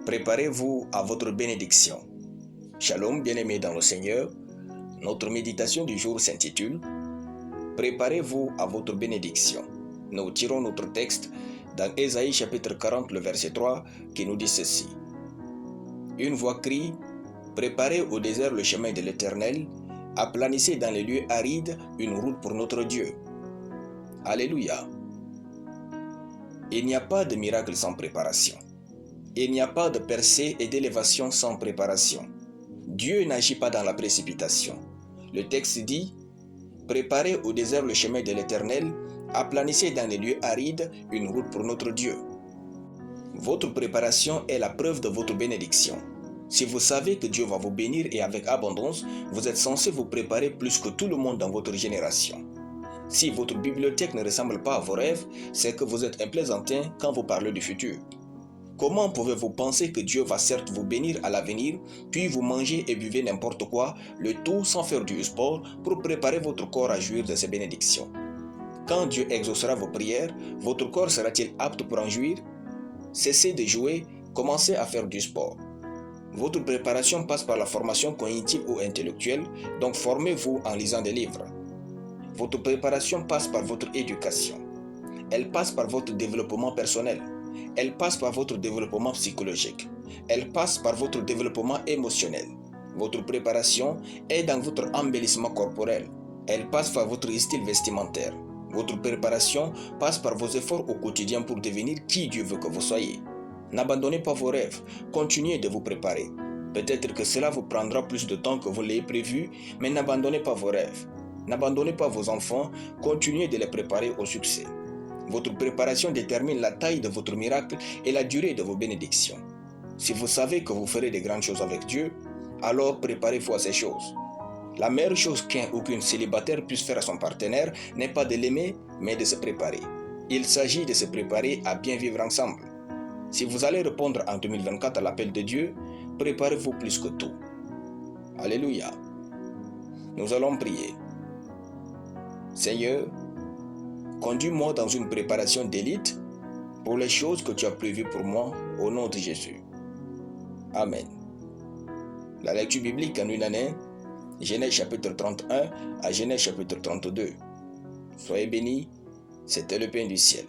Préparez-vous à votre bénédiction. Shalom, bien-aimés dans le Seigneur. Notre méditation du jour s'intitule « Préparez-vous à votre bénédiction ». Nous tirons notre texte dans Ésaïe chapitre 40, le verset 3, qui nous dit ceci. Une voix crie « Préparez au désert le chemin de l'Éternel, aplanissez dans les lieux arides une route pour notre Dieu. » Alléluia. Il n'y a pas de miracle sans préparation. Il n'y a pas de percée et d'élévation sans préparation. Dieu n'agit pas dans la précipitation. Le texte dit « Préparez au désert le chemin de l'Éternel, aplanissez dans les lieux arides une route pour notre Dieu. » Votre préparation est la preuve de votre bénédiction. Si vous savez que Dieu va vous bénir et avec abondance, vous êtes censé vous préparer plus que tout le monde dans votre génération. Si votre bibliothèque ne ressemble pas à vos rêves, c'est que vous êtes un plaisantin quand vous parlez du futur. Comment pouvez-vous penser que Dieu va certes vous bénir à l'avenir, puis vous mangez et buvez n'importe quoi, le tout sans faire du sport pour préparer votre corps à jouir de ses bénédictions? Quand Dieu exaucera vos prières, votre corps sera-t-il apte pour en jouir? Cessez de jouer, commencez à faire du sport. Votre préparation passe par la formation cognitive ou intellectuelle, donc formez-vous en lisant des livres. Votre préparation passe par votre éducation. Elle passe par votre développement personnel. Elle passe par votre développement psychologique. Elle passe par votre développement émotionnel. Votre préparation est dans votre embellissement corporel. Elle passe par votre style vestimentaire. Votre préparation passe par vos efforts au quotidien pour devenir qui Dieu veut que vous soyez. N'abandonnez pas vos rêves, continuez de vous préparer. Peut-être que cela vous prendra plus de temps que vous l'ayez prévu, mais n'abandonnez pas vos rêves. N'abandonnez pas vos enfants, continuez de les préparer au succès. Votre préparation détermine la taille de votre miracle et la durée de vos bénédictions. Si vous savez que vous ferez de grandes choses avec Dieu, alors préparez-vous à ces choses. La meilleure chose qu'un ou qu'une célibataire puisse faire à son partenaire n'est pas de l'aimer, mais de se préparer. Il s'agit de se préparer à bien vivre ensemble. Si vous allez répondre en 2024 à l'appel de Dieu, préparez-vous plus que tout. Alléluia. Nous allons prier. Seigneur, conduis-moi dans une préparation d'élite pour les choses que tu as prévues pour moi au nom de Jésus. Amen. La lecture biblique en une année, Genèse chapitre 31 à Genèse chapitre 32. Soyez bénis, c'était le pain du ciel.